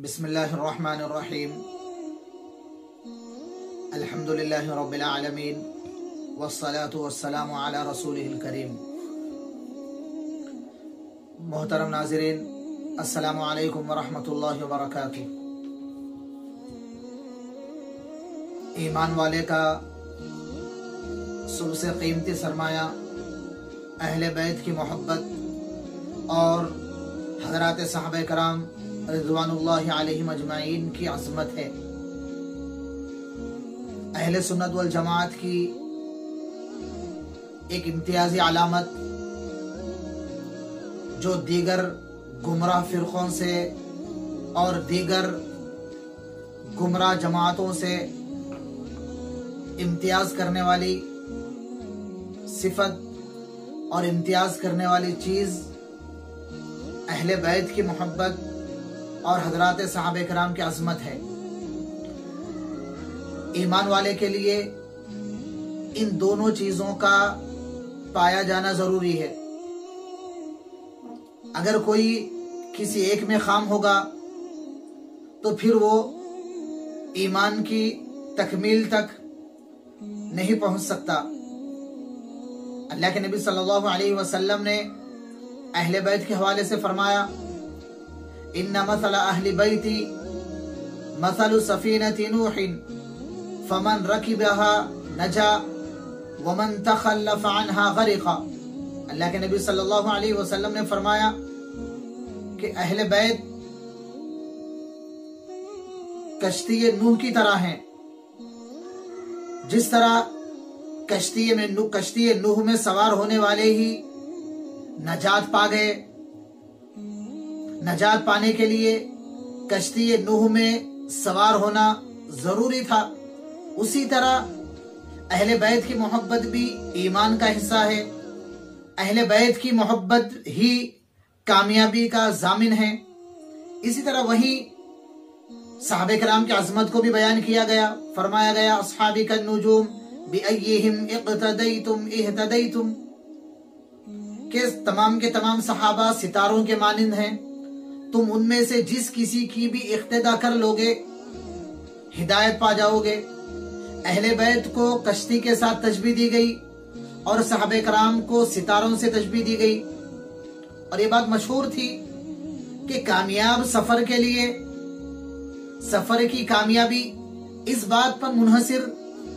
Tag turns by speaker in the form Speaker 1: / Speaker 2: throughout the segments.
Speaker 1: बिस्मिल्लाहिर्रहमानिर्रहीम अल्हम्दुलिल्लाहि रब्बिल आलमीन वस्सलातु वस्सलामु अला रसूलिहिल करीम। मोहतरम नाज़रीन, अस्सलामु अलैकुम वरहमतुल्लाहि वबरकातुहू। ईमान वाले का सबसे कीमती सरमाया अहले बैत की मोहब्बत और हज़रात सहाबा कराम रिज़वानुल्लाहि अलैहिम अजमाइन की अज़मत है। अहले सुन्नत वल जमात की एक इम्तियाजी अलामत जो दीगर गुमराह फ़िरक़ों से और दीगर गुमराह जमातों से इम्तियाज करने वाली सिफत और इम्तियाज करने वाली चीज़ अहले बैत की मोहब्बत और हज़रात सहाबा कराम की अज़मत है। ईमान वाले के लिए इन दोनों चीज़ों का पाया जाना ज़रूरी है। अगर कोई किसी एक में खाम होगा तो फिर वो ईमान की तकमील तक नहीं पहुंच सकता। अल्लाह के नबी सल्लल्लाहु अलैहि वसल्लम ने अहले बैत के हवाले से फरमाया, इन्ना मसला अहली बैती मसलु सफीनति नूहिन फमन रकिबहा नजा वमन तखल्लफ अन्हा गरिका। अल्लाह के नबी सल्लल्लाहु अलैहि वसल्लम ने फरमाया कि अहले बैत कश्ती नूह की तरह हैं। जिस तरह कश्ती नूह में सवार होने वाले ही नजात पा गए, नजात पाने के लिए कश्ती नूह में सवार होना जरूरी था, उसी तरह अहले बैत की मोहब्बत भी ईमान का हिस्सा है। अहले बैत की मोहब्बत ही कामयाबी का जामिन है। इसी तरह वही सहाबे कराम की अज़मत को भी बयान किया गया, फरमाया गया, अस्हाबी कन नुजूम बिअय्यिहिम इक़्तदैतुम इह्तदैतुम, के तमाम सहाबा सितारों के मानिंद हैं, तुम उनमें से जिस किसी की भी इख्तिदा कर लोगे हिदायत पा जाओगे। अहले बैत को कश्ती के साथ तशबीह दी गई और सहाबे कराम को सितारों से तशबीह दी गई। और ये बात मशहूर थी कि कामयाब सफर के लिए सफर की कामयाबी इस बात पर मुनहसिर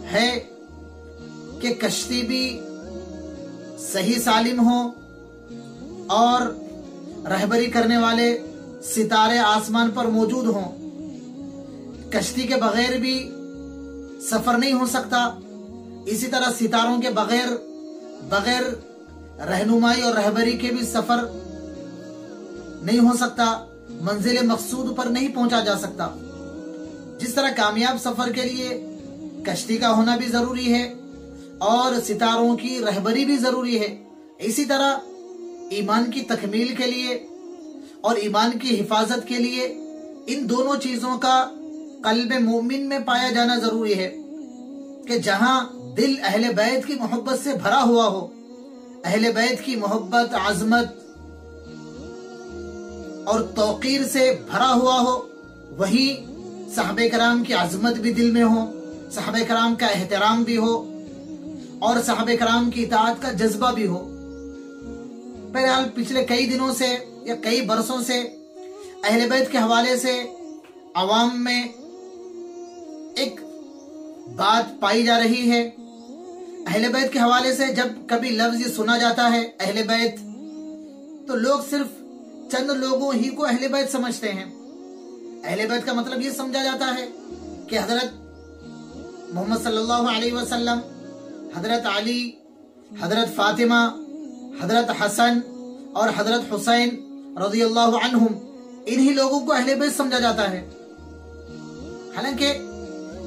Speaker 1: है कि कश्ती भी सही सालिम हो और रहबरी करने वाले सितारे आसमान पर मौजूद हों। कश्ती के बगैर भी सफर नहीं हो सकता। इसी तरह सितारों के बगैर रहनुमाई और रहबरी के भी सफर नहीं हो सकता, मंजिल मकसूद पर नहीं पहुंचा जा सकता। जिस तरह कामयाब सफर के लिए कश्ती का होना भी जरूरी है और सितारों की रहबरी भी जरूरी है, इसी तरह ईमान की तकमील के लिए और ईमान की हिफाजत के लिए इन दोनों चीजों का कल्ब मोमिन में पाया जाना जरूरी है कि जहां दिल अहले बैत की मोहब्बत से भरा हुआ हो, अहले बैत की मोहब्बत, आजमत और तौकीर से भरा हुआ हो, वही सहाबे कराम की आजमत भी दिल में हो, सहाबे कराम का एहतराम भी हो और सहाबे कराम की इताअत का जज्बा भी हो। बहरहाल पिछले कई दिनों से या कई बरसों से अहले बैत के हवाले से अवाम में एक बात पाई जा रही है। अहले बैत के हवाले से जब कभी लफ्ज सुना जाता है अहले बैत, तो लोग सिर्फ चंद लोगों ही को अहले बैत समझते हैं। अहले बैत का मतलब ये समझा जाता है कि हजरत मोहम्मद सल्लल्लाहु अलैहि वसल्लम, हजरत अली, हजरत फातिमा, हजरत हसन और हजरत हुसैन रज़ियल्लाहु अन्हुम, इन्हीं लोगों को अहले बैत समझा जाता है। हालांकि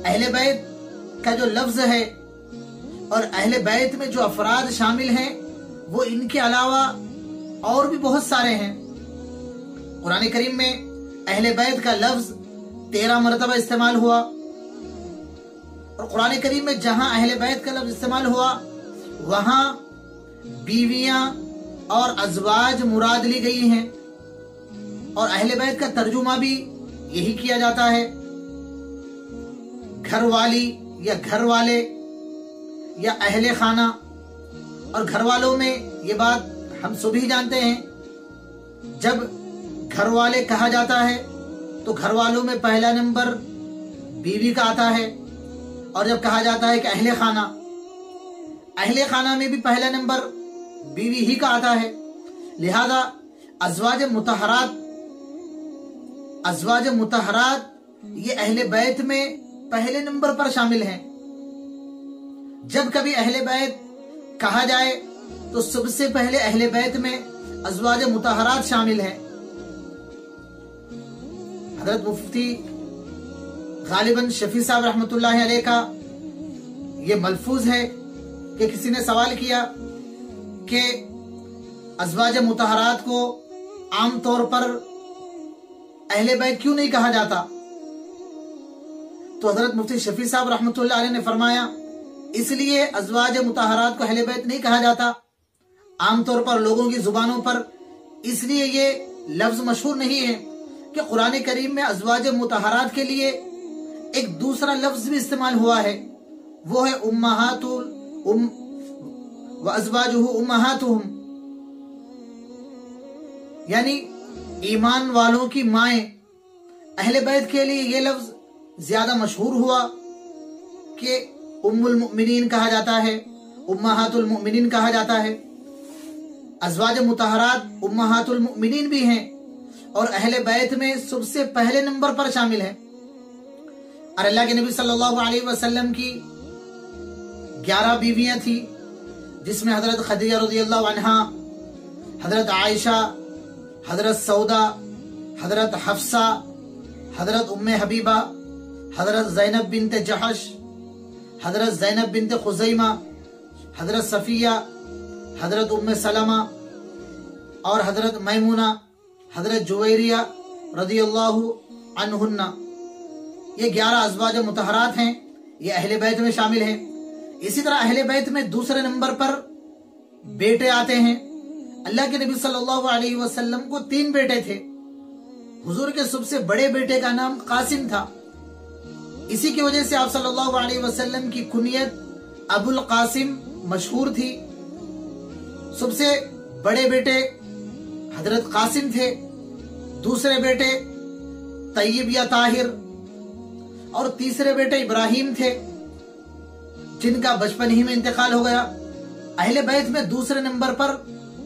Speaker 1: अहले बैत का जो लफ्ज है और अहले बैत में जो अफराद शामिल हैं वो इनके अलावा और भी बहुत सारे हैं। कुरान करीम में अहले बैत का लफ्ज 13 मरतबा इस्तेमाल हुआ और कुरान करीम में जहां अहले बैत का लफ्ज इस्तेमाल हुआ वहां बीवियां और अज़वाज मुराद ली गई हैं। और अहले बैत का तर्जुमा भी यही किया जाता है। घर वाली या घर वाले या अहले खाना, और घर वालों में ये बात हम सभी जानते हैं, जब घर वाले कहा जाता है तो घर वालों में पहला नंबर बीवी का आता है, और जब कहा जाता है कि अहले खाना में भी पहला नंबर बीवी ही का आता है। लिहाजा अज़वाज मुतहरात ये अहले बैत में पहले नंबर पर शामिल हैं। जब कभी अहले बैत कहा जाए तो सबसे पहले अहले बैत में अज़वाज मुतहरात शामिल है। हज़रत मुफ्ती गालिबन शफी साहब रहमतुल्लाह अलैह का ये मलफूज है कि किसी ने सवाल किया कि अज़वाज मुतहरात को आम तौर पर अहले बैत क्यों नहीं कहा जाता, तो हज़रत मुफ्ती शफी साहब रहमतुल्लाह अलैह ने फरमाया, इसलिए अज़वाज मुतहरात को अहले बैत नहीं कहा जाता आम तौर पर लोगों की जुबानों पर, इसलिए ये लफ्ज मशहूर नहीं है कि कुरान करीम में अज़वाज मुतहरात के लिए एक दूसरा लफ्ज भी इस्तेमाल हुआ है, वो है व अज़वाजुहु उम्महातुहुम, यानी ईमान वालों की माएं। अहले बैत के लिए ये लफ्ज ज्यादा मशहूर हुआ कि उम्मुल मुमिनीन कहा जाता है, उम्महातुल मुमिनीन कहा जाता है। अज़वाज मुतहरात उम्महातुल मुमिनीन भी हैं और अहले बैत में सबसे पहले नंबर पर शामिल है। और अल्लाह के नबी सल्लल्लाहु अलैहि वसल्लम की 11 बीवियां थी, जिसमें हजरत खदीजा रज़ियल्लाहु अन्हा, हजरत आयशा, हजरत सौदा, हजरत हफ्सा, हजरत उम्मे हबीबा, हजरत ज़ैनब बिन्त जहश, हजरत ज़ैनब बिन्त खुज़ैमा, हजरत सफिया, हजरत उम्मे सलमा और हजरत मैमुना, हजरत जुवैरिया रज़ियल्लाहु अन्हुन्ना। ये 11 अज़वाज मुतहरात हैं, ये अहले बैत में शामिल हैं। इसी तरह अहले बैत में दूसरे नंबर पर बेटे आते हैं। अल्लाह के नबी सल्लल्लाहु अलैहि वसल्लम को 3 बेटे थे। हुजूर के सबसे बड़े बेटे का नाम कासिम था। इसी की वजह से आप सल्लल्लाहु अलैहि वसल्लम की कुनियत अबुल कासिम मशहूर थी। सबसे बड़े बेटे हजरत कासिम थे, दूसरे बेटे तय्यब या ताहिर और तीसरे बेटे इब्राहिम थे, जिनका बचपन ही में इंतकाल हो गया। अहले बैत में दूसरे नंबर पर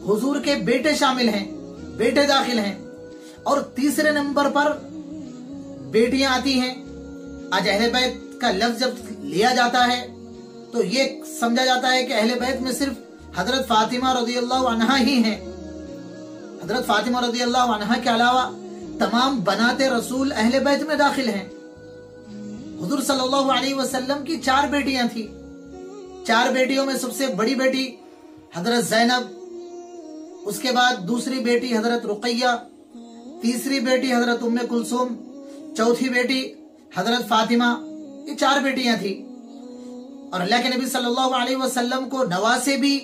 Speaker 1: हुजूर के बेटे शामिल हैं, बेटे दाखिल हैं, और तीसरे नंबर पर बेटियां आती हैं। आज अहले बैत का लफ्ज जब लिया जाता है तो ये समझा जाता है कि अहले बैत में सिर्फ हजरत फातिमा रज़ियल्लाहु अन्हा ही हैं। हजरत फातिमा रज़ियल्लाहु अन्हा के अलावा तमाम बनाते रसूल अहले बैत में दाखिल हैं। हुजूर सल्लल्लाहु अलैहि वसल्लम की 4 बेटियां थी। 4 बेटियों में सबसे बड़ी बेटी हजरत ज़ैनब, उसके बाद दूसरी बेटी हजरत रुक़ैया, तीसरी बेटी हजरत उम्मे कुलसूम, चौथी बेटी हजरत फातिमा। ये 4 बेटियां थी। और अल्लाह के नबी सल्लल्लाहु अलैहि वसल्लम को नवासे भी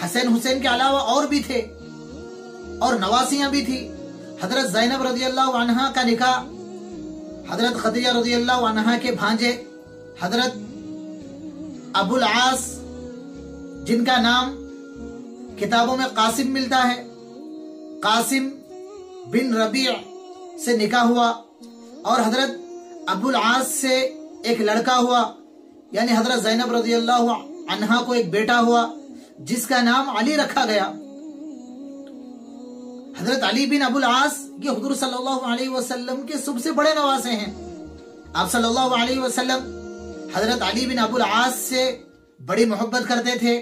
Speaker 1: हसन हुसैन के अलावा और भी थे, और नवासियां भी थी। हजरत ज़ैनब रज़ियल्लाहु अन्हा का निकाह हजरत खदीजा रज़ियल्लाहु अन्हा के भांजे हजरत अबुल आस, जिनका नाम किताबों में कासिम मिलता है, कासिम बिन रबीअ से निकाह हुआ, और हजरत अबुल आस से एक लड़का हुआ, यानी हजरत ज़ैनब रज़ियल्लाहु अन्हा को एक बेटा हुआ जिसका नाम अली रखा गया। हजरत अली बिन अबुल आस ये हुजूर सल्लल्लाहु अलैहि वसल्लम के सबसे बड़े नवासे हैं। आप सल्लल्लाहु अलैहि वसल्लम हजरत अली बिन अबुल आस से बड़ी मोहब्बत करते थे।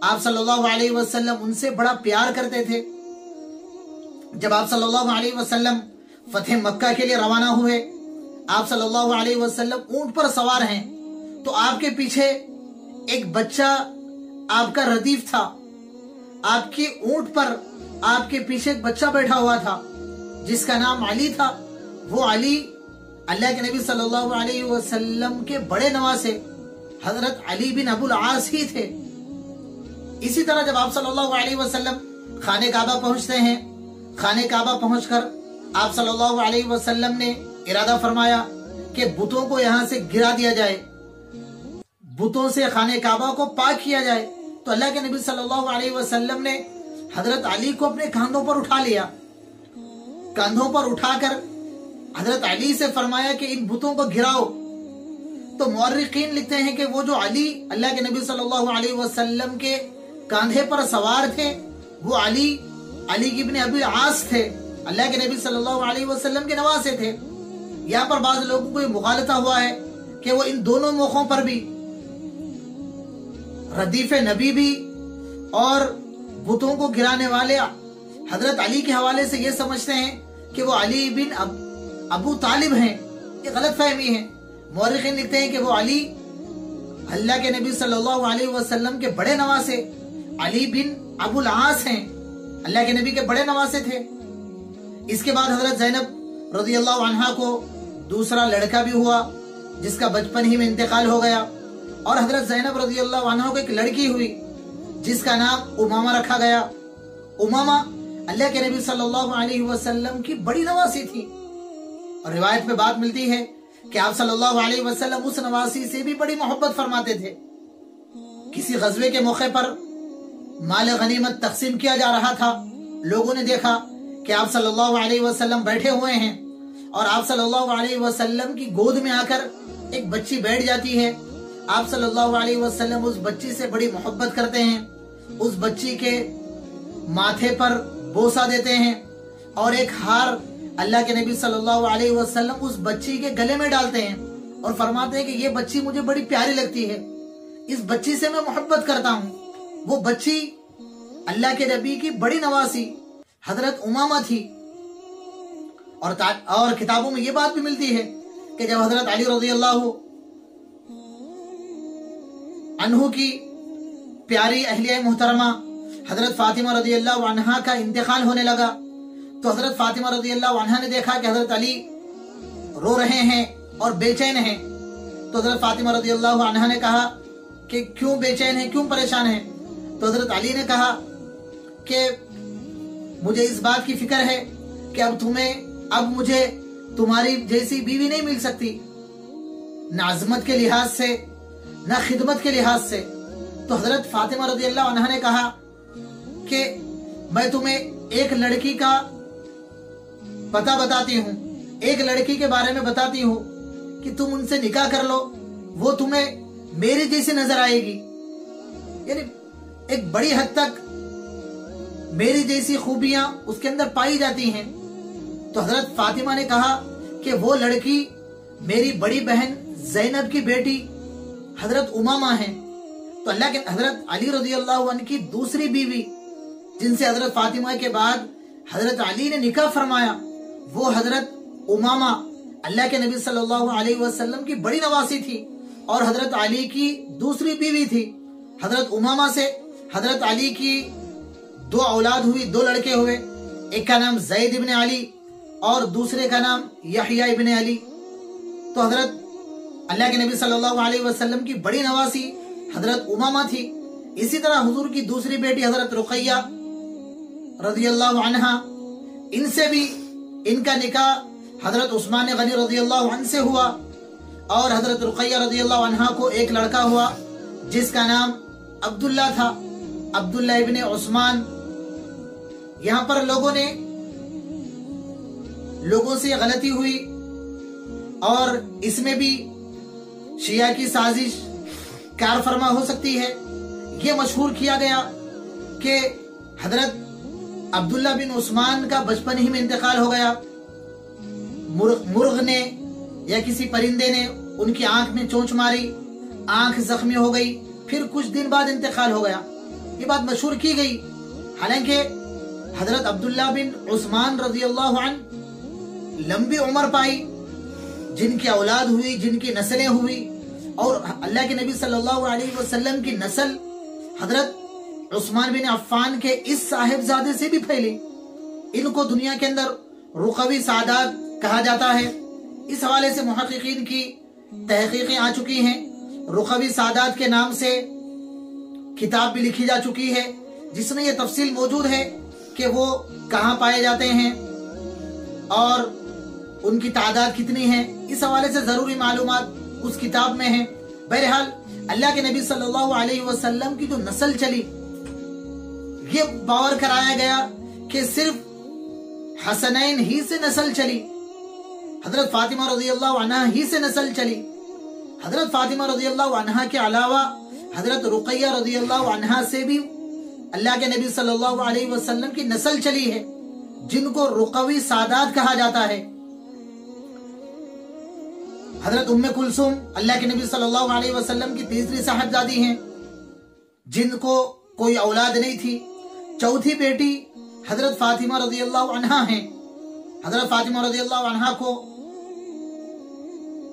Speaker 1: आप सल्लल्लाहु अलैहि वसल्लम उनसे बड़ा प्यार करते थे। जब आप सल्लल्लाहु अलैहि वसल्लम फतेह मक्का के लिए रवाना हुए, आप सल्लल्लाहु अलैहि वसल्लम ऊंट पर सवार हैं, तो आपके पीछे एक बच्चा आपका रदीफ था। आपके ऊंट पर आपके पीछे एक बच्चा बैठा हुआ था जिसका नाम अली था। वो अली अल्लाह के नबी सल्लल्लाहु अलैहि वसल्लम के बड़े नवासे हजरत अली बिन अबुल आस ही थे। इसी तरह जब आप सल्लल्लाहु अलैहि वसल्लम खाने काबा पहुंचते हैं, खाने काबा पहुंचकर आप सल्लल्लाहु अलैहि वसल्लम ने इरादा फरमाया कि बुतों को यहाँ से गिरा दिया जाए, बुतों से खाने काबा को पाक किया जाए। तो अल्लाह के नबी सल्लल्लाहु अलैहि वसल्लम ने हजरत अली को अपने कांधों पर उठा लिया। कांधों पर उठाकर हजरत अली से फरमाया कि इन बुतों को गिराओ। तो मुअर्रिखीन लिखते हैं कि वो जो अली अल्लाह के नबी सल्लल्लाहु अलैहि वसल्लम के कांधे पर सवार थे, वो अली इब्न अबी आस थे, अल्लाह के नबी सल्लल्लाहु अलैहि वसल्लम के नवासे थे। यहाँ पर बाज़ लोगों को मुखालता हुआ है कि वो इन दोनों मौकों पर भी रदीफ नबी भी और बुतों को गिराने वाले हजरत अली के हवाले से ये समझते हैं कि वो अली बिन अबू तालिब हैं। ये गलत फहमी है। मुअर्रिखीन लिखते हैं कि वो अली अल्लाह के नबी सल्लल्लाहु अलैहि वसल्लम के बड़े नवासे अली बिन अबुल आस हैं, अल्लाह के नबी के बड़े नवासे थे। इसके बाद हजरत ज़ैनब रज़ियल्लाहु अन्हा को दूसरा लड़का भी हुआ जिसका बचपन ही में इंतकाल हो गया, और हजरत ज़ैनब रज़ियल्लाहु अन्हा को एक लड़की हुई जिसका नाम उमामा रखा गया। उमामा अल्लाह के नबी सल्लल्लाहु अलैहि वसल्लम की बड़ी नवासी थी, और रिवायत में बात मिलती है कि आप सल्लल्लाहु अलैहि वसल्लम उस नवासी से भी बड़ी मोहब्बत फरमाते थे। किसी गज़वे के मौके पर माल गनीमत तकसीम किया जा रहा था। लोगों ने देखा कि आप सल्लल्लाहु अलैहि वसल्लम बैठे हुए हैं और आप सल्लल्लाहु अलैहि वसल्लम की गोद में आकर एक बच्ची बैठ जाती है। आप सल्लल्लाहु अलैहि वसल्लम उस बच्ची से बड़ी मोहब्बत करते हैं, उस बच्ची के माथे पर बोसा देते हैं और एक हार अल्लाह के नबी सल्लल्लाहु अलैहि वसल्लम उस बच्ची के गले में डालते हैं और फरमाते हैं कि ये बच्ची मुझे बड़ी प्यारी लगती है, इस बच्ची से मैं मोहब्बत करता हूँ। वो बच्ची अल्लाह के नबी की बड़ी नवासी हजरत उमामा थी। और किताबों में ये बात भी मिलती है कि जब हजरत अली रज़ियल्लाहु अन्हु की प्यारी अहलिया मुहतरमा हजरत फातिमा रज़ियल्लाहु अन्हा का इंतकाल होने लगा, तो हजरत फातिमा रज़ियल्लाहु अन्हा ने देखा कि हजरत अली रो रहे हैं और बेचैन हैं। तो हजरत फातिमा रज़ियल्लाहु अन्हा ने कहा कि क्यों बेचैन है, क्यों परेशान है? तो हजरत अली ने कहा कि मुझे इस बात की फिक्र है कि अब मुझे तुम्हारी जैसी बीवी नहीं मिल सकती, न अजमत के लिहाज से न खिदमत के लिहाज से। तो हजरत फातिमा रज़ियल्लाहु अन्हा ने कहा कि मैं तुम्हें एक लड़की का पता बताती हूँ, एक लड़की के बारे में बताती हूँ कि तुम उनसे निकाह कर लो, वो तुम्हें मेरी जैसी नजर आएगी, यानी एक बड़ी हद तक मेरी जैसी खूबियां उसके अंदर पाई जाती हैं। तो हजरत फातिमा ने कहा कि वो लड़की मेरी बड़ी बहन ज़ैनब की बेटी हजरत उमामा है। तो अल्लाह के हजरत अली रज़ियल्लाहु अन्हु की दूसरी बीवी जिनसे हजरत फातिमा के बाद हजरत अली ने निकाह फरमाया, वो हजरत उमामा अल्लाह के नबी सल्लल्लाहु अलैहि वसल्लम की बड़ी नवासी थी और हजरत अली की दूसरी बीवी थी। हजरत उमामा से हजरत अली की दो औलाद हुई, दो लड़के हुए, एक का नाम ज़ैद इब्न अली और दूसरे का नाम यहया इब्न अली। तो हजरत अल्लाह के नबी सल्लल्लाहु अलैहि वसल्लम की बड़ी नवासी हजरत उमामा थी। इसी तरह हुजूर की दूसरी बेटी हजरत रुकैया रज़ियल्लाहु अन्हा, इनसे भी इनका निकाह हजरत उस्मान गनी रज़ियल्लाहु अन्हु से हुआ और हजरत रुकैया रज़ियल्लाहु अन्हा को एक लड़का हुआ जिसका नाम अब्दुल्ला था, अब्दुल्ला इब्न उस्मान। यहाँ पर लोगों से गलती हुई और इसमें भी शिया की साजिश कार फरमा हो सकती है। ये मशहूर किया गया कि हजरत अब्दुल्ला बिन उस्मान का बचपन ही में इंतकाल हो गया। मुर्ग ने या किसी परिंदे ने उनकी आंख में चोंच मारी, आंख जख्मी हो गई, फिर कुछ दिन बाद इंतकाल हो गया। ये बात मशहूर की गई। हालांकि हजरत अब्दुल्ला बिन उस्मान रज़ियल्लाहु अन्हु लंबी उम्र पाई, जिनकी औलाद हुई, जिनकी नस्लें हुई, और अल्लाह के नबी सल्लल्लाहु अलैहि वसल्लम की नस्ल हजरत उस्मान बिन अफ्फान के इस साहिबजादे से भी फैली। इनको दुनिया के अंदर रुकवी सादात कहा जाता है। इस हवाले से मुहक्किकीन की तहकीकें आ चुकी हैं। रुकवी सादात के नाम से किताब भी लिखी जा चुकी है जिसमें यह तफसील मौजूद है कि वो कहाँ पाए जाते हैं اور ان کی تعداد کتنی ہے، اس حوالے سے ضروری معلومات اس کتاب میں ہیں۔ بہرحال اللہ کے نبی صلی اللہ علیہ وسلم کی جو نسل چلی، یہ باور کرایا گیا کہ صرف حسنین ہی سے نسل چلی، حضرت فاطمہ رضی اللہ عنہ ہی سے نسل چلی۔ حضرت فاطمہ رضی اللہ عنہ کے علاوہ حضرت رقیہ رضی اللہ عنہ سے بھی اللہ کے نبی صلی اللہ علیہ وسلم کی نسل چلی ہے، جن کو رقوی سادات کہا جاتا ہے۔ حضرت ام کلثوم اللہ کے نبی صلی اللہ علیہ وسلم کی تیسری صاحبزادی ہیں، جن کو کوئی اولاد نہیں تھی۔ چوتھی بیٹی حضرت فاطمہ رضی اللہ عنہ ہیں۔ حضرت فاطمہ رضی اللہ عنہ کو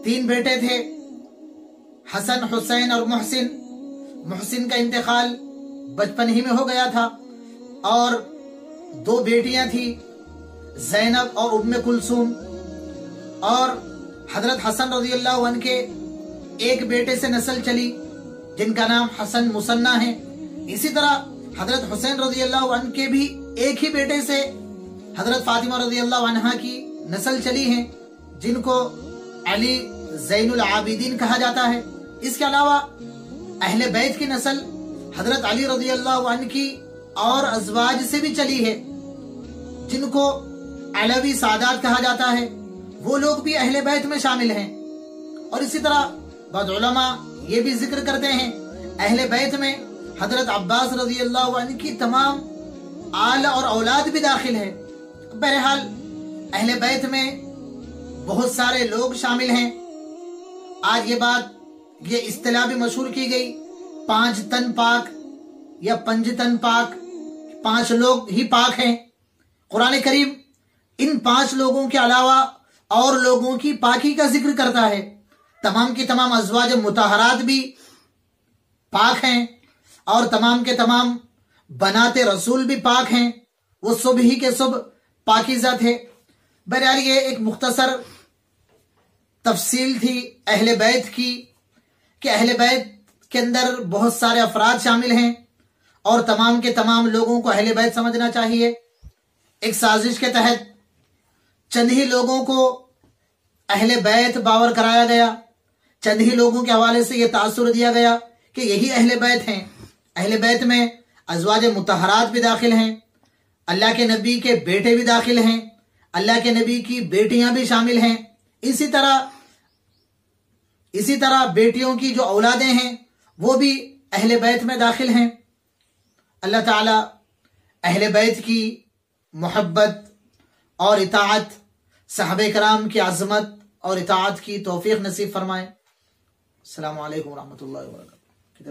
Speaker 1: 3 بیٹے تھے، حسن، حسین اور محسن۔ محسن کا انتقال بچپن ہی میں ہو گیا تھا، اور 2 بیٹیاں تھیں، زینب اور ام کلثوم۔ اور حضرت حسن رضی اللہ عنہ کے ایک بیٹے سے نسل چلی، جن کا نام حسن مثنی ہے۔ اسی طرح حضرت حسین رضی اللہ عنہ کے بھی ایک ہی بیٹے سے حضرت فاطمہ رضی اللہ عنہ کی نسل چلی ہیں، جن کو علی زین العابدین کہا جاتا ہے۔ اس کے علاوہ اہل بیت کی نسل حضرت علی رضی اللہ عنہ کی اور ازواج سے بھی چلی ہے، جن کو علوی سادات کہا جاتا ہے، وہ لوگ بھی اہل بیت میں شامل ہیں۔ اور اسی طرح بعض علماء یہ بھی ذکر کرتے ہیں اہل بیت میں حضرت عباس رضی اللہ عنہ کی تمام آل اور اولاد بھی داخل ہے۔ بہرحال اہل بیت میں بہت سارے لوگ شامل ہیں۔ آج یہ بات، یہ اصطلاح بھی مشہور کی گئی، 5 تن پاک یا 5 تن پاک، 5 لوگ ہی پاک ہیں۔ قرآن کریم ان 5 لوگوں کے علاوہ اور لوگوں کی پاکی کا ذکر کرتا ہے۔ تمام کی تمام ازواج مطہرات بھی پاک ہیں، اور تمام کے تمام بنات رسول بھی پاک ہیں، وہ سب ہی کے سب پاکیزہ تھے۔ بہرحال یہ ایک مختصر تفصیل تھی اہل بیت کی، کہ اہل بیت کے اندر بہت سارے افراد شامل ہیں، اور تمام کے تمام لوگوں کو اہل بیت سمجھنا چاہیے۔ ایک سازش کے تحت چند ہی لوگوں کو اہل بیت باور کرایا گیا، چند ہی لوگوں کے حوالے سے یہ تاثر دیا گیا کہ یہی اہل بیت ہیں۔ اہل بیت میں ازواج مطہرات بھی داخل ہیں، اللہ کے نبی کے بیٹے بھی داخل ہیں، اللہ کے نبی کی بیٹیاں بھی شامل ہیں۔ اسی طرح بیٹیوں کی جو اولادیں ہیں وہ بھی اہل بیت میں داخل ہیں۔ اللہ تعالی اہل بیت کی محبت اور اطاعت، صحابہ کرام کی عظمت اور اطاعت کی توفیق نصیب فرمائے۔ السلام علیکم ورحمۃ اللہ وبرکاتہ۔